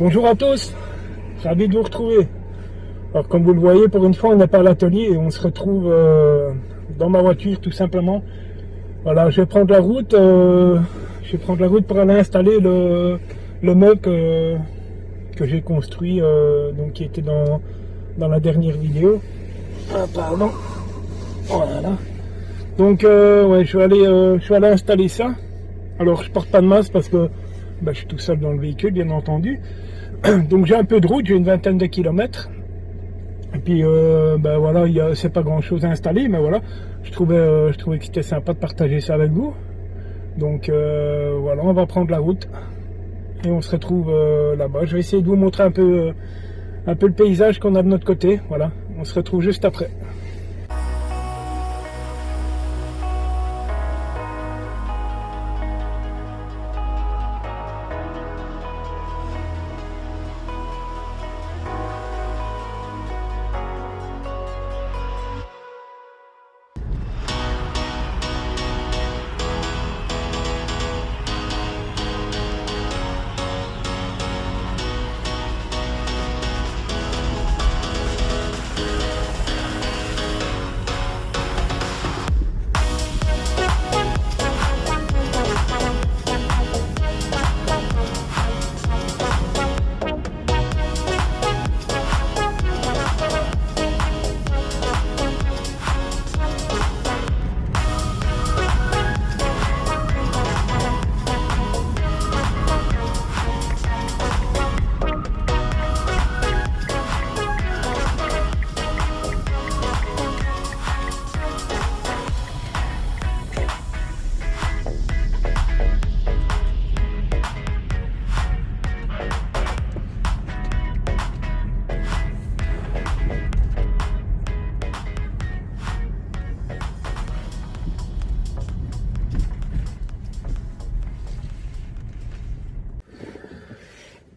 Bonjour à tous, ravi de vous retrouver. Alors comme vous le voyez, pour une fois on n'est pas à l'atelier et on se retrouve dans ma voiture tout simplement. Voilà, je vais prendre la route, pour aller installer le meuble que j'ai construit, donc qui était dans la dernière vidéo. Ah pardon, voilà. Donc ouais, je vais aller installer ça. Alors je porte pas de masque parce que je suis tout seul dans le véhicule bien entendu. Donc j'ai un peu de route, j'ai une vingtaine de kilomètres. Et puis voilà, c'est pas grand chose à installer, mais voilà, je trouvais que c'était sympa de partager ça avec vous. Donc voilà, on va prendre la route et on se retrouve là-bas. Je vais essayer de vous montrer un peu le paysage qu'on a de notre côté. Voilà, on se retrouve juste après.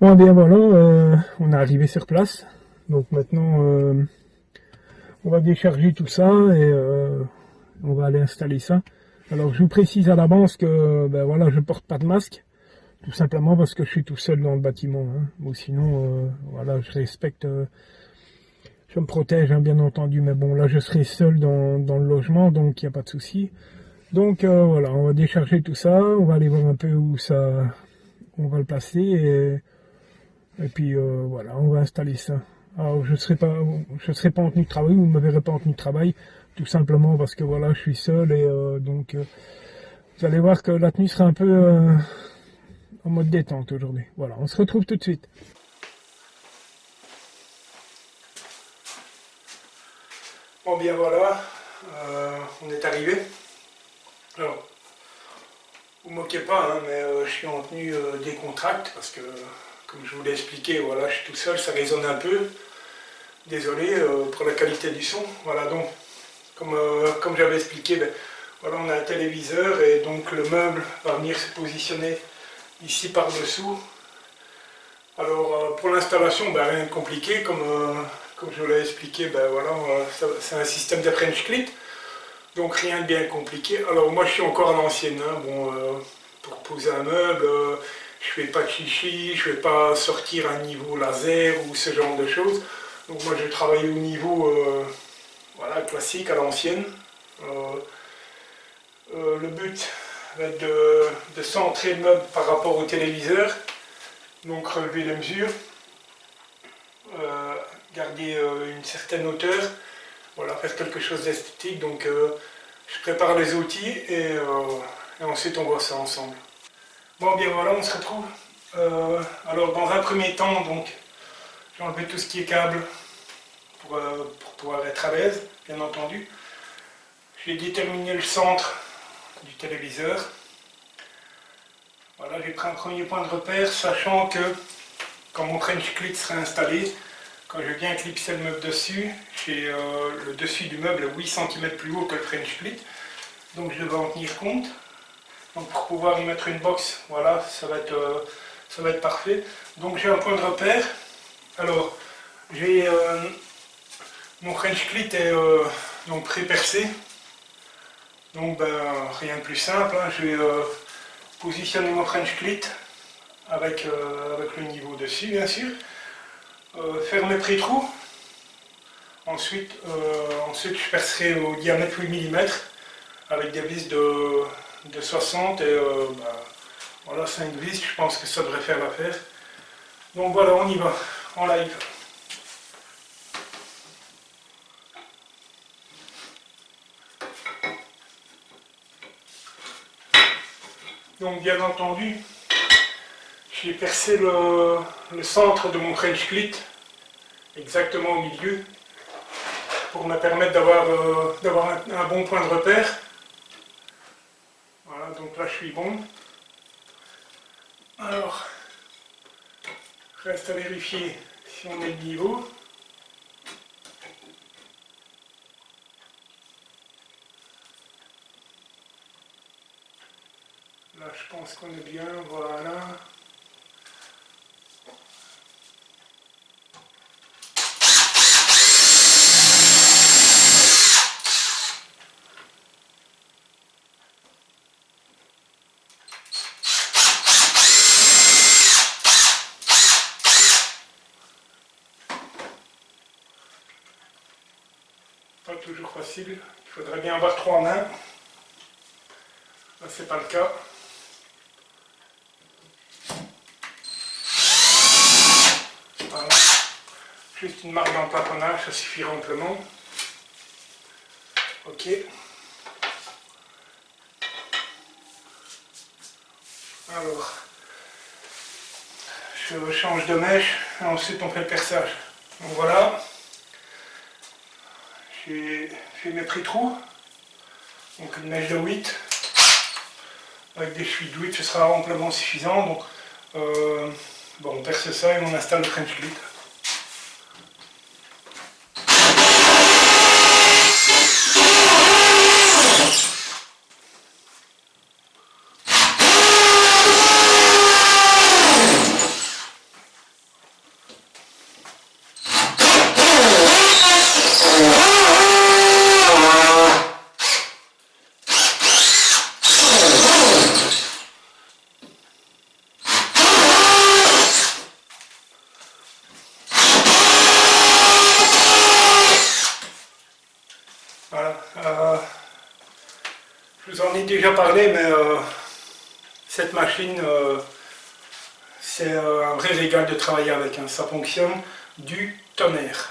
Bon bien voilà, on est arrivé sur place. Donc maintenant on va décharger tout ça et on va aller installer ça. Alors je vous précise à l'avance que voilà, je porte pas de masque, tout simplement parce que je suis tout seul dans le bâtiment. Hein. Ou sinon voilà, je respecte, je me protège hein, bien entendu, mais bon là je serai seul dans le logement, donc il n'y a pas de souci. Donc voilà, on va décharger tout ça, on va aller voir un peu où ça, on va le placer et puis voilà, on va installer ça. Alors je serai pas en tenue de travail, vous ne me verrez pas en tenue de travail, tout simplement parce que voilà, je suis seul et donc vous allez voir que la tenue sera un peu en mode détente aujourd'hui. Voilà, on se retrouve tout de suite. Bon bien voilà, on est arrivé. Alors, vous ne moquez pas, hein, mais je suis en tenue décontracte parce que comme je vous l'ai expliqué, voilà, je suis tout seul, ça résonne un peu. Désolé pour la qualité du son. Voilà, donc, comme j'avais expliqué, voilà, on a un téléviseur et donc le meuble va venir se positionner ici par-dessous. Alors, pour l'installation, rien de compliqué, comme je vous l'ai expliqué, voilà, c'est un système de French Clip, donc rien de bien compliqué. Alors, moi, je suis encore à l'ancienne, hein, bon, pour poser un meuble, je ne fais pas de chichi, je ne vais pas sortir un niveau laser ou ce genre de choses. Donc moi je travaille au niveau voilà, classique, à l'ancienne. Le but va être de centrer le meuble par rapport au téléviseur. Donc relever les mesures, garder une certaine hauteur, voilà, faire quelque chose d'esthétique. Donc je prépare les outils et ensuite on voit ça ensemble. Bon bien voilà, on se retrouve. Alors dans un premier temps, donc j'ai enlevé tout ce qui est câble pour pouvoir être à l'aise, bien entendu. J'ai déterminé le centre du téléviseur. Voilà, j'ai pris un premier point de repère, sachant que quand mon French Clip sera installé, quand je viens clipser le meuble dessus, j'ai le dessus du meuble 8 cm plus haut que le French Clip, donc je devais en tenir compte. Donc pour pouvoir y mettre une box, voilà, ça va être parfait. Donc j'ai un point de repère. Alors, j'ai mon French Clip est donc pré-percé. Donc rien de plus simple, hein. Je vais positionner mon French Clip avec le niveau dessus bien sûr. Faire mes pré-trous. Ensuite, je percerai au diamètre 8 mm avec des vis de 60 et voilà 5 vis, je pense que ça devrait faire l'affaire. Donc voilà, on y va, en live. Donc bien entendu, j'ai percé le centre de mon French clit, exactement au milieu, pour me permettre d'avoir un bon point de repère. Voilà, donc là je suis bon. Alors, reste à vérifier si on est de niveau. Là je pense qu'on est bien, voilà. Pas toujours facile, il faudrait bien avoir 3 mains. Là c'est pas le cas. Voilà. Juste une marque d'emplatonnage, ça suffit amplement. Ok. Alors, je change de mèche et ensuite on fait le perçage. Donc voilà. J'ai fait mes pré-trous. Donc une mèche de 8. Avec des chevilles de 8, ce sera amplement suffisant. Donc, bon, on perce ça et on installe le French clit. Voilà. Je vous en ai déjà parlé, mais cette machine, c'est un vrai régal de travailler avec. Hein. Ça fonctionne du tonnerre.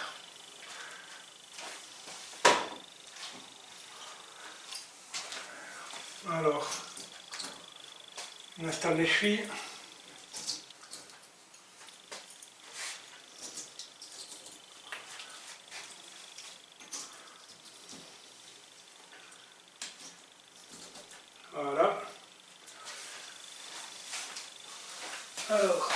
Alors, on installe les chevilles. Voilà. Alors,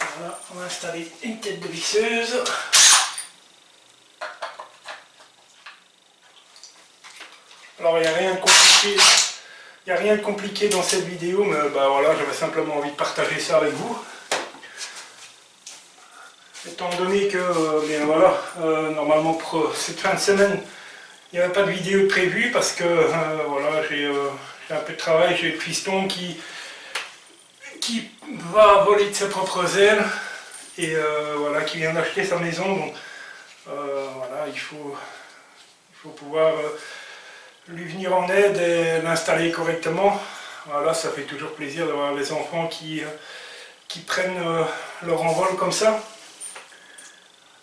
voilà, on va installer une tête de visseuse. Alors, il n'y a rien de compliqué. Il n'y a rien de compliqué dans cette vidéo, mais voilà, j'avais simplement envie de partager ça avec vous. Étant donné que, bien voilà, normalement pour cette fin de semaine, il n'y avait pas de vidéo prévue parce que voilà, j'ai un peu de travail, j'ai le fiston qui va voler de ses propres ailes et voilà, qui vient d'acheter sa maison. Donc voilà, il faut pouvoir lui venir en aide et l'installer correctement. Voilà, ça fait toujours plaisir d'avoir les enfants qui prennent leur envol comme ça.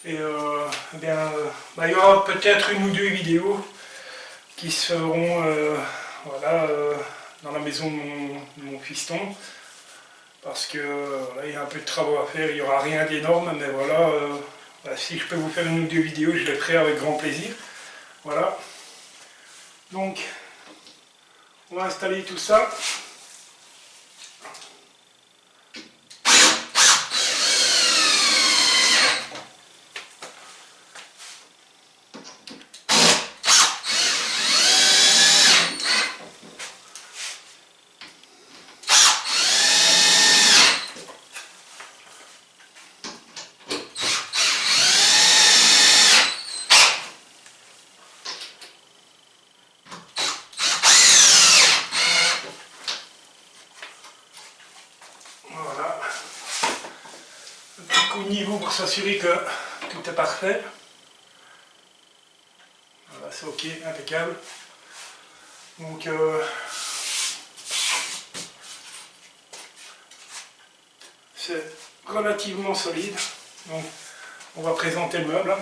Et il y aura peut-être une ou deux vidéos qui seront voilà, dans la maison de mon fiston. Parce que voilà, il y a un peu de travaux à faire, il n'y aura rien d'énorme, mais voilà, si je peux vous faire une ou deux vidéos, je les ferai avec grand plaisir. Voilà. Donc, on va installer tout ça. pour s'assurer que tout est parfait. Voilà, c'est ok, impeccable. Donc c'est relativement solide. Donc on va présenter le meuble.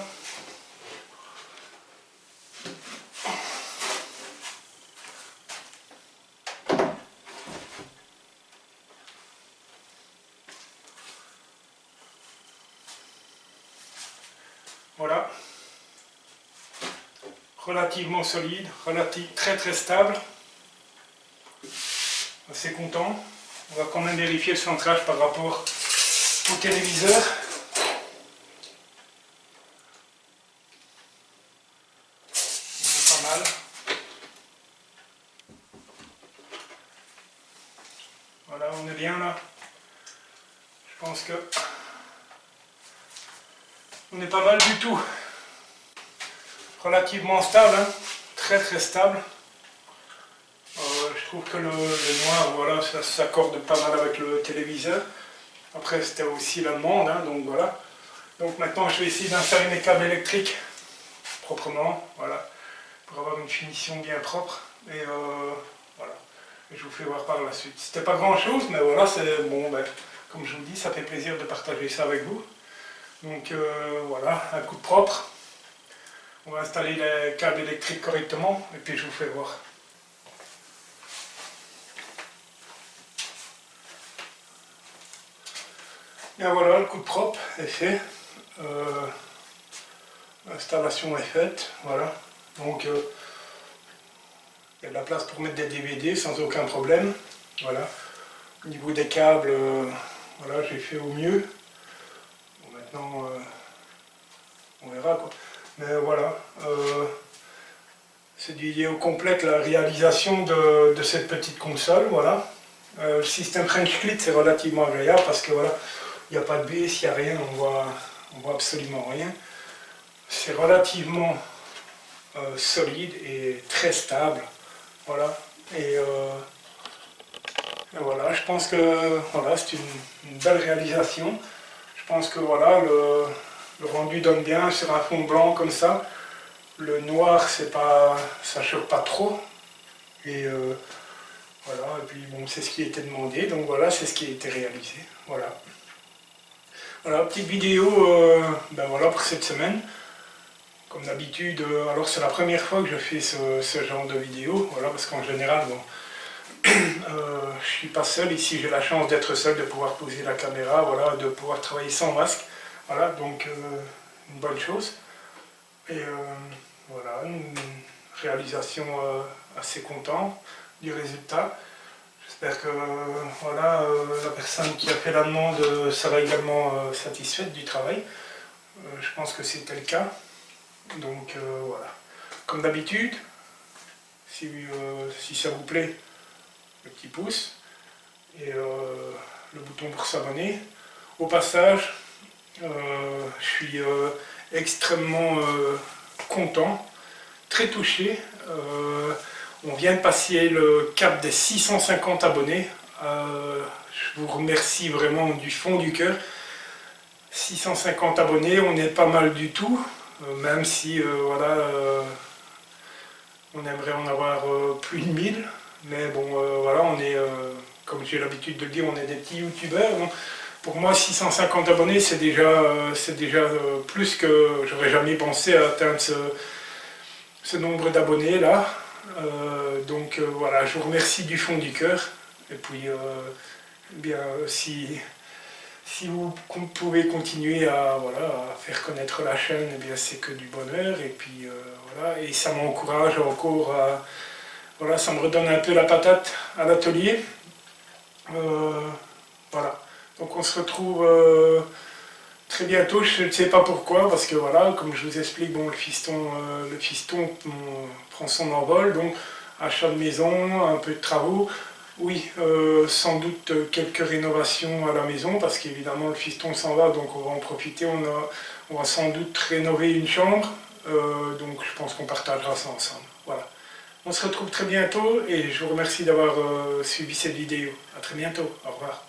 Voilà. Relativement solide, très très stable. Assez content. On va quand même vérifier le centrage par rapport au téléviseur. Pas mal. Voilà, on est bien là. Je pense que on est pas mal du tout. Relativement stable, hein. Très très stable. Je trouve que le noir, voilà, ça s'accorde pas mal avec le téléviseur. Après, c'était aussi la demande, hein, donc voilà. Donc maintenant, je vais essayer d'installer mes câbles électriques proprement, voilà, pour avoir une finition bien propre. Et voilà, et je vous fais voir par la suite. C'était pas grand chose, mais voilà, c'est bon, ben, comme je vous dis, ça fait plaisir de partager ça avec vous. Donc voilà, un coup de propre. On va installer les câbles électriques correctement, et puis je vous fais voir. Et voilà, le coup de propre est fait. L'installation est faite, voilà. Donc il y a de la place pour mettre des DVD sans aucun problème. Voilà. Au niveau des câbles, voilà, j'ai fait au mieux. Bon, maintenant, on verra quoi. Mais voilà, c'est du vidéo complète la réalisation de cette petite console, voilà. Le système French Split, c'est relativement agréable parce que voilà, il n'y a pas de baisse, il n'y a rien, on voit absolument rien. C'est relativement solide et très stable, voilà. Et voilà, je pense que voilà, c'est une belle réalisation. Je pense que voilà, le rendu donne bien sur un fond blanc comme ça. Le noir, c'est pas, ça choque pas trop. Et voilà, et puis bon, c'est ce qui a été demandé, donc voilà, c'est ce qui a été réalisé. Voilà. Voilà, petite vidéo ben voilà, pour cette semaine. Comme d'habitude, alors c'est la première fois que je fais ce genre de vidéo, voilà, parce qu'en général, bon, je suis pas seul ici, j'ai la chance d'être seul, de pouvoir poser la caméra, voilà, de pouvoir travailler sans masque, voilà, donc une bonne chose. Et voilà, une réalisation assez content du résultat. J'espère que voilà, la personne qui a fait la demande sera également satisfaite du travail. Je pense que c'était le cas. Donc voilà. Comme d'habitude, si ça vous plaît, le petit pouce et le bouton pour s'abonner. Au passage, je suis extrêmement content, très touché. On vient de passer le cap des 650 abonnés. Je vous remercie vraiment du fond du cœur. 650 abonnés, on n'est pas mal du tout, même si voilà, on aimerait en avoir plus de 1000. Mais bon, voilà, on est, comme j'ai l'habitude de le dire, on est des petits youtubeurs. Donc pour moi, 650 abonnés, c'est déjà plus que j'aurais jamais pensé à atteindre ce nombre d'abonnés là. Donc voilà, je vous remercie du fond du cœur. Et puis, bien, si vous pouvez continuer à, voilà, à faire connaître la chaîne, eh bien c'est que du bonheur. Et puis voilà, et ça m'encourage encore à, voilà, ça me redonne un peu la patate à l'atelier. Voilà, donc on se retrouve très bientôt, je ne sais pas pourquoi, parce que voilà, comme je vous explique, bon, le fiston prend son envol, donc achat de maison, un peu de travaux, oui, sans doute quelques rénovations à la maison, parce qu'évidemment le fiston s'en va, donc on va en profiter, on va sans doute rénover une chambre, donc je pense qu'on partagera ça ensemble, voilà. On se retrouve très bientôt et je vous remercie d'avoir suivi cette vidéo. À très bientôt, au revoir.